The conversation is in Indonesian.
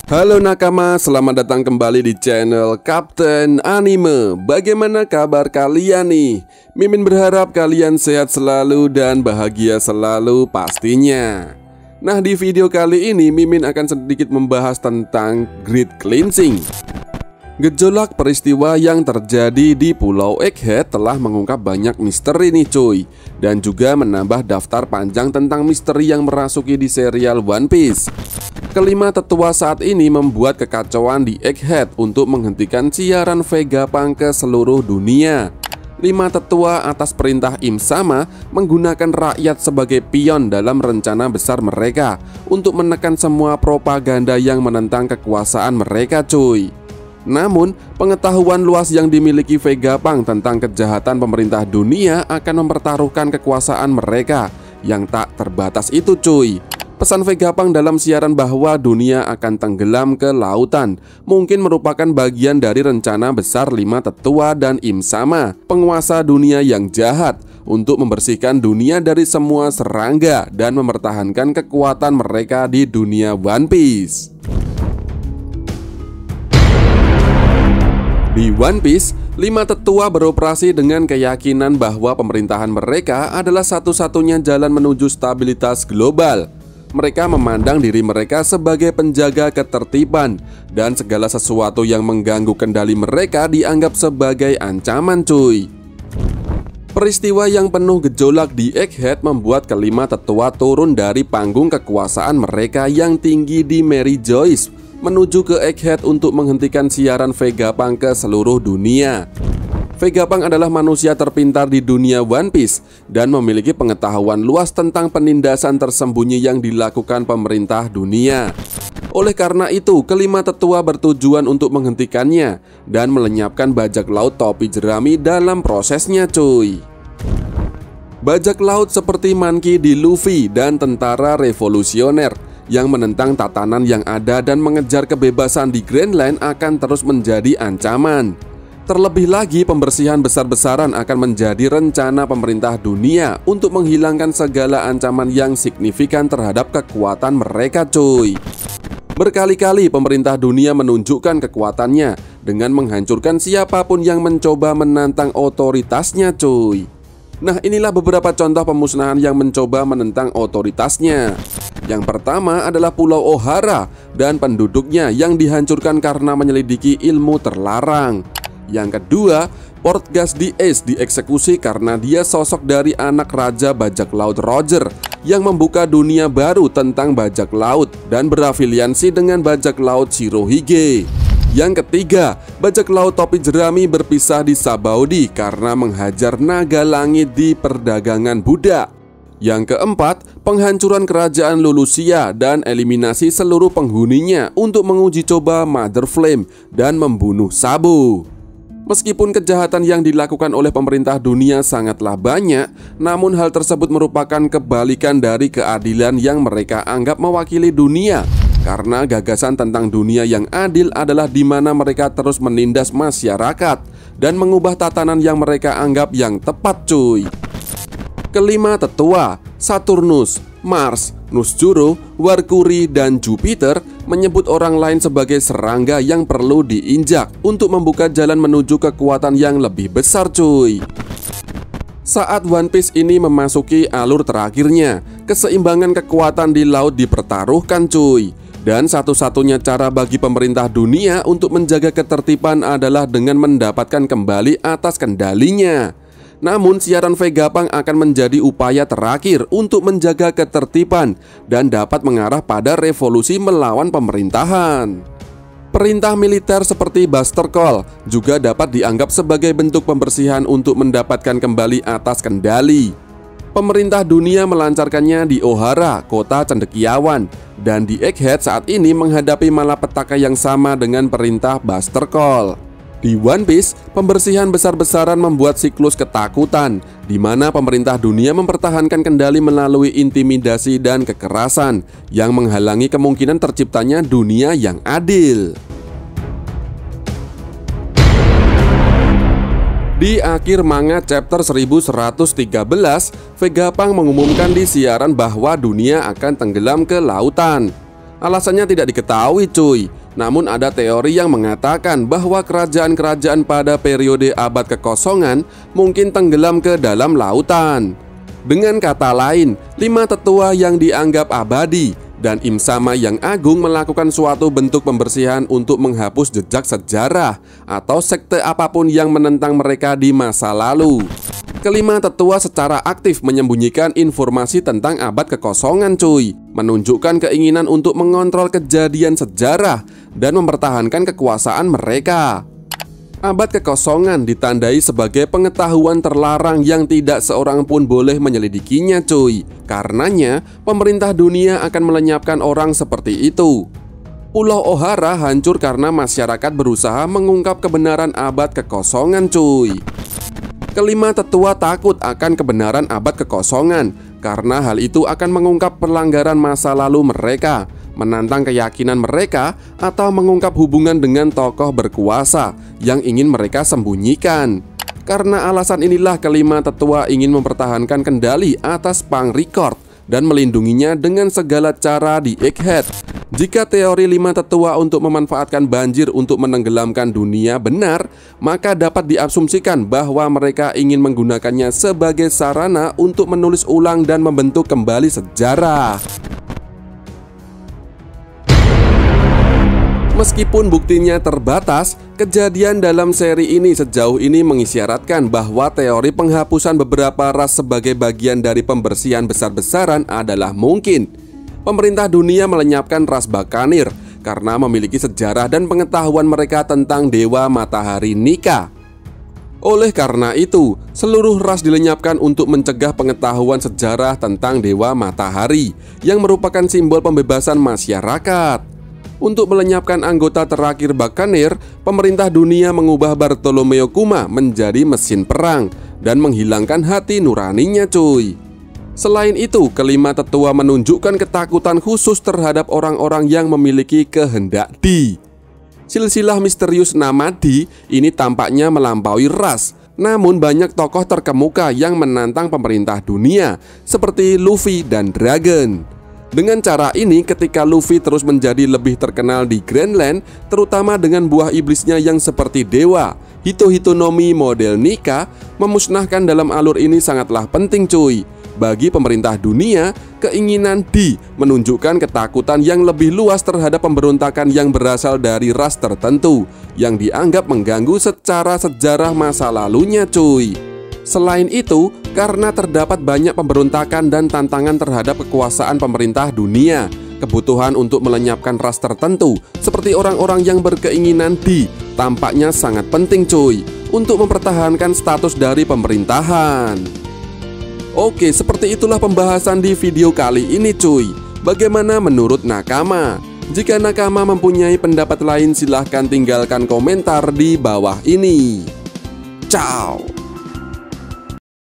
Halo nakama, selamat datang kembali di channel Kapten Anime. Bagaimana kabar kalian nih? Mimin berharap kalian sehat selalu dan bahagia selalu pastinya. Nah, di video kali ini Mimin akan sedikit membahas tentang grid cleansing. Gejolak peristiwa yang terjadi di Pulau Egghead telah mengungkap banyak misteri nih cuy, dan juga menambah daftar panjang tentang misteri yang merasuki di serial One Piece. Kelima tetua saat ini membuat kekacauan di Egghead untuk menghentikan siaran Vegapunk ke seluruh dunia. 5 tetua atas perintah Im Sama menggunakan rakyat sebagai pion dalam rencana besar mereka untuk menekan semua propaganda yang menentang kekuasaan mereka cuy. Namun, pengetahuan luas yang dimiliki Vegapunk tentang kejahatan pemerintah dunia akan mempertaruhkan kekuasaan mereka yang tak terbatas itu cuy. Pesan Vegapunk dalam siaran bahwa dunia akan tenggelam ke lautan mungkin merupakan bagian dari rencana besar 5 tetua dan Im Sama, penguasa dunia yang jahat, untuk membersihkan dunia dari semua serangga dan mempertahankan kekuatan mereka di dunia One Piece. Di One Piece, 5 tetua beroperasi dengan keyakinan bahwa pemerintahan mereka adalah satu-satunya jalan menuju stabilitas global. Mereka memandang diri mereka sebagai penjaga ketertiban, dan segala sesuatu yang mengganggu kendali mereka dianggap sebagai ancaman cuy. Peristiwa yang penuh gejolak di Egghead membuat kelima tetua turun dari panggung kekuasaan mereka yang tinggi di Mary Joyce menuju ke Egghead untuk menghentikan siaran Vegapunk ke seluruh dunia. Vegapunk adalah manusia terpintar di dunia One Piece dan memiliki pengetahuan luas tentang penindasan tersembunyi yang dilakukan pemerintah dunia. Oleh karena itu, kelima tetua bertujuan untuk menghentikannya dan melenyapkan bajak laut topi jerami dalam prosesnya cuy. Bajak laut seperti Monkey D. Luffy dan tentara revolusioner yang menentang tatanan yang ada dan mengejar kebebasan di Grand Line akan terus menjadi ancaman. Terlebih lagi, pembersihan besar-besaran akan menjadi rencana pemerintah dunia untuk menghilangkan segala ancaman yang signifikan terhadap kekuatan mereka cuy. Berkali-kali pemerintah dunia menunjukkan kekuatannya dengan menghancurkan siapapun yang mencoba menantang otoritasnya cuy. Nah, inilah beberapa contoh pemusnahan yang mencoba menentang otoritasnya. Yang pertama adalah Pulau Ohara dan penduduknya yang dihancurkan karena menyelidiki ilmu terlarang. Yang kedua, Port Gas di Ace dieksekusi karena dia sosok dari anak Raja Bajak Laut Roger yang membuka dunia baru tentang bajak laut dan berafiliansi dengan bajak laut Shirohige. Yang ketiga, bajak laut topi jerami berpisah di Sabaudi karena menghajar naga langit di perdagangan budak. Yang keempat, penghancuran kerajaan Lulusia dan eliminasi seluruh penghuninya untuk menguji coba Mother Flame dan membunuh Sabu. Meskipun kejahatan yang dilakukan oleh pemerintah dunia sangatlah banyak, namun hal tersebut merupakan kebalikan dari keadilan yang mereka anggap mewakili dunia. Karena gagasan tentang dunia yang adil adalah di mana mereka terus menindas masyarakat dan mengubah tatanan yang mereka anggap yang tepat cuy. Kelima tetua, Saturnus, Mars, Nusjuro, Warkuri, dan Jupiter menyebut orang lain sebagai serangga yang perlu diinjak untuk membuka jalan menuju kekuatan yang lebih besar cuy. Saat One Piece ini memasuki alur terakhirnya, keseimbangan kekuatan di laut dipertaruhkan cuy. Dan satu-satunya cara bagi pemerintah dunia untuk menjaga ketertiban adalah dengan mendapatkan kembali atas kendalinya. Namun siaran Vegapunk akan menjadi upaya terakhir untuk menjaga ketertiban dan dapat mengarah pada revolusi melawan pemerintahan. Perintah militer seperti Buster Call juga dapat dianggap sebagai bentuk pembersihan untuk mendapatkan kembali atas kendali. Pemerintah dunia melancarkannya di Ohara, kota cendekiawan, dan di Egghead saat ini menghadapi malapetaka yang sama dengan perintah Buster Call. Di One Piece, pembersihan besar-besaran membuat siklus ketakutan, di mana pemerintah dunia mempertahankan kendali melalui intimidasi dan kekerasan yang menghalangi kemungkinan terciptanya dunia yang adil. Di akhir manga chapter 1113, Vegapunk mengumumkan di siaran bahwa dunia akan tenggelam ke lautan. Alasannya tidak diketahui cuy. Namun ada teori yang mengatakan bahwa kerajaan-kerajaan pada periode abad kekosongan mungkin tenggelam ke dalam lautan. Dengan kata lain, 5 tetua yang dianggap abadi dan Im Sama yang agung melakukan suatu bentuk pembersihan untuk menghapus jejak sejarah atau sekte apapun yang menentang mereka di masa lalu. Kelima tetua secara aktif menyembunyikan informasi tentang abad kekosongan cuy, menunjukkan keinginan untuk mengontrol kejadian sejarah dan mempertahankan kekuasaan mereka. Abad kekosongan ditandai sebagai pengetahuan terlarang yang tidak seorang pun boleh menyelidikinya cuy. Karenanya pemerintah dunia akan melenyapkan orang seperti itu. Pulau O'Hara hancur karena masyarakat berusaha mengungkap kebenaran abad kekosongan cuy. Kelima tetua takut akan kebenaran abad kekosongan karena hal itu akan mengungkap pelanggaran masa lalu mereka, menantang keyakinan mereka, atau mengungkap hubungan dengan tokoh berkuasa yang ingin mereka sembunyikan. Karena alasan inilah kelima tetua ingin mempertahankan kendali atas Punk Record dan melindunginya dengan segala cara di Egghead. Jika teori 5 tetua untuk memanfaatkan banjir untuk menenggelamkan dunia benar, maka dapat diasumsikan bahwa mereka ingin menggunakannya sebagai sarana untuk menulis ulang dan membentuk kembali sejarah. Meskipun buktinya terbatas, kejadian dalam seri ini sejauh ini mengisyaratkan bahwa teori penghapusan beberapa ras sebagai bagian dari pembersihan besar-besaran adalah mungkin. Pemerintah dunia melenyapkan ras Bakanir karena memiliki sejarah dan pengetahuan mereka tentang dewa matahari Nika. Oleh karena itu, seluruh ras dilenyapkan untuk mencegah pengetahuan sejarah tentang dewa matahari yang merupakan simbol pembebasan masyarakat. Untuk melenyapkan anggota terakhir Bakanir, pemerintah dunia mengubah Bartolomeo Kuma menjadi mesin perang dan menghilangkan hati nuraninya cuy. Selain itu, kelima tetua menunjukkan ketakutan khusus terhadap orang-orang yang memiliki kehendak Di. Silsilah misterius nama Di ini tampaknya melampaui ras. Namun banyak tokoh terkemuka yang menantang pemerintah dunia seperti Luffy dan Dragon. Dengan cara ini, ketika Luffy terus menjadi lebih terkenal di Greenland, terutama dengan buah iblisnya yang seperti dewa Hito-Hitonomi model Nika, memusnahkan dalam alur ini sangatlah penting cuy. Bagi pemerintah dunia, keinginan Di menunjukkan ketakutan yang lebih luas terhadap pemberontakan yang berasal dari ras tertentu yang dianggap mengganggu secara sejarah masa lalunya cuy. Selain itu, karena terdapat banyak pemberontakan dan tantangan terhadap kekuasaan pemerintah dunia, kebutuhan untuk melenyapkan ras tertentu seperti orang-orang yang berkeinginan Di tampaknya sangat penting cuy untuk mempertahankan status dari pemerintahan. Oke, seperti itulah pembahasan di video kali ini cuy. Bagaimana menurut Nakama? Jika Nakama mempunyai pendapat lain, silahkan tinggalkan komentar di bawah ini. Ciao.